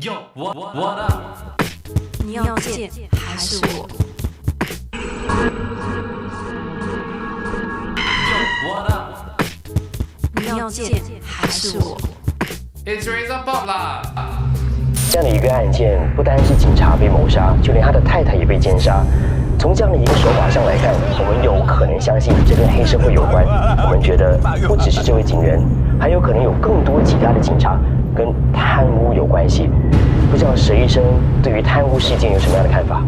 What up？你要见还是我？What up？你要见还是我 It's Razor Pop 啦！这样的一个案件，不单是警察被谋杀，就连他的太太也被奸杀。从这样的一个手法上来看，我们有可能相信这跟黑社会有关。我们觉得不只是这位警员，还有可能有更多其他的警察跟贪污有关系。不知道佘医生对于贪污事件有什么样的看法？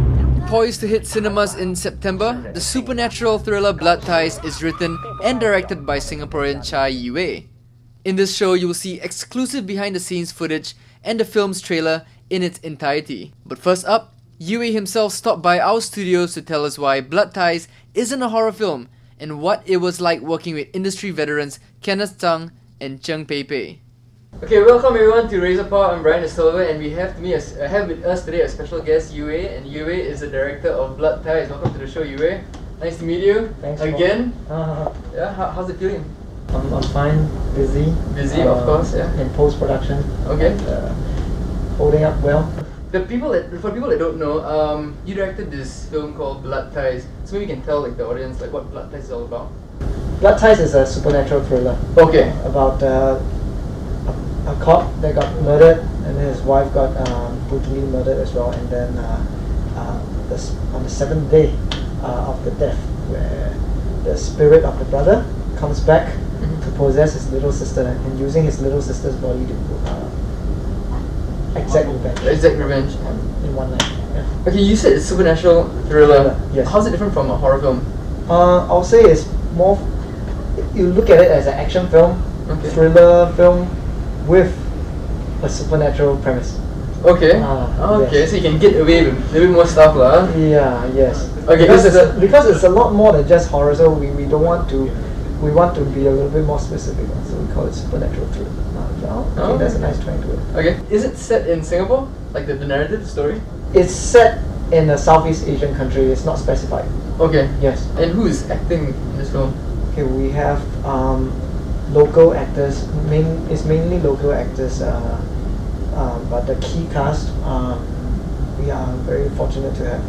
Poised to hit cinemas in September, the supernatural thriller Blood Ties is written and directed by Singaporean Chai Yee-Wei. In this show, you will see exclusive behind-the-scenes footage and the film's trailer in its entirety. But first up, Yee-Wei himself stopped by our studios to tell us why Blood Ties isn't a horror film and what it was like working with industry veterans Kenneth Tsang and Cheng Pei-pei. Okay, welcome everyone to Razor Paw. I'm Brian De Silva, and we have with us today a special guest, Yee-Wei, and Yee-Wei is the director of Blood Ties. Welcome to the show, Yee-Wei. Nice to meet you. Thanks again. Yeah, how's it feeling? I'm fine, busy. Busy, of course, yeah. In post-production. Okay. And, holding up well. For people that don't know, you directed this film called Blood Ties. So maybe you can tell the audience what Blood Ties is all about. Blood Ties is a supernatural thriller. Okay. About a cop that got murdered, and then his wife got brutally murdered as well. And then on the seventh day of the death, where the spirit of the brother comes back to possess his little sister, and using his little sister's body to exact revenge. Exact revenge. In one night. Yeah. Okay, you said it's supernatural thriller. Yes. How's it different from a horror film? I'll say it's more. You look at it as an action film, thriller film, with a supernatural premise. Okay. Okay, yes. so you can get away with a little bit more stuff, lah. Yeah. Yes. Okay. Because it's a lot more than just horror, so we don't want to. We want to be a little bit more specific, so we call it supernatural thriller. I think that's a nice twang to it. Okay. Is it set in Singapore? Like the narrative, the story? It's set in a Southeast Asian country. It's not specified. Okay. Yes. And who is acting in this film? Okay, we have local actors. It's mainly local actors, but the key cast. We are very fortunate to have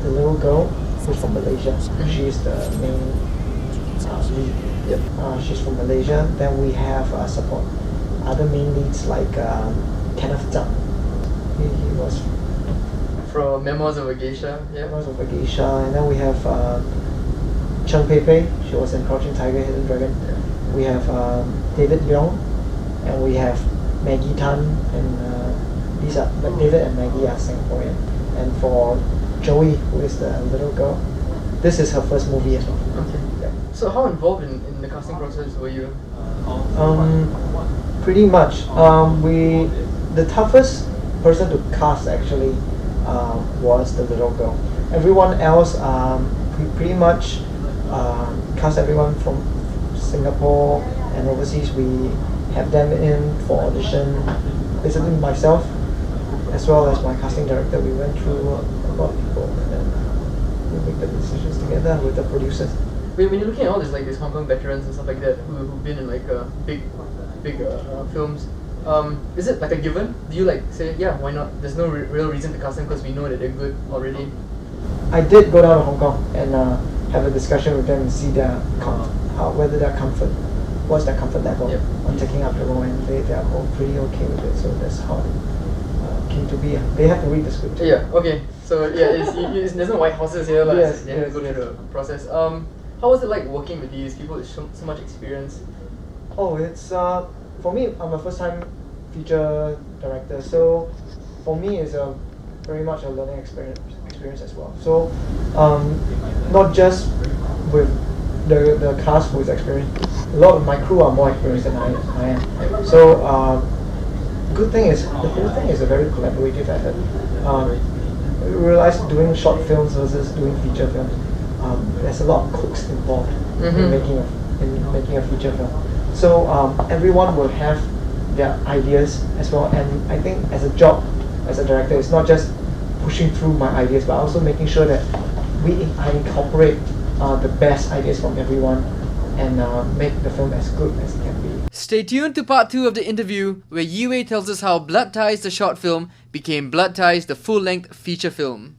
the little girl who's from Malaysia. She's the main lead. Yep. She's from Malaysia. Then we have support other main leads like Kenneth Tsang. He was from Memoirs of a Geisha. Yeah. Memoirs of a Geisha. And then we have Cheng Pei-pei. She was in Crouching Tiger, Hidden Dragon. We have David Leong, and we have Maggie Tan, and these are David and Maggie are Singaporean. And for Joey, who is the little girl, this is her first movie as well. Okay. Yeah. So how involved in the casting process were you? Pretty much. The toughest person to cast actually was the little girl. Everyone else, we pretty much cast everyone from Singapore and overseas. We have them in for audition. Basically myself, as well as my casting director, we went through a lot of people, and then we make the decisions together with the producers. When you're looking at all these Hong Kong veterans and stuff like that who've been in big films, is it like a given? Do you say, yeah, why not? There's no real reason to cast them because we know that they're good already. I did go down to Hong Kong and have a discussion with them and see whether their comfort, what's their comfort level on taking up the role, and they are all pretty okay with it. So that's how it came to be. They have to read the script. Yeah. Okay. So yeah, there's no white horses here, but yes, they have to go through the process. How was it like working with these people with so much experience? Oh, it's for me. I'm a first-time feature director, so for me it's very much a learning experience as well. So not just with the cast who is experienced. A lot of my crew are more experienced than I am. So good thing is the whole thing is a very collaborative effort. We realized doing short films versus doing feature films, there's a lot of cooks involved in making a feature film. So everyone will have their ideas as well, and I think as a job, as a director, it's not just pushing through my ideas, but also making sure that I incorporate the best ideas from everyone and make the film as good as it can be. Stay tuned to part 2 of the interview, where Yee-Wei tells us how Blood Ties, the short film, became Blood Ties, the full-length feature film.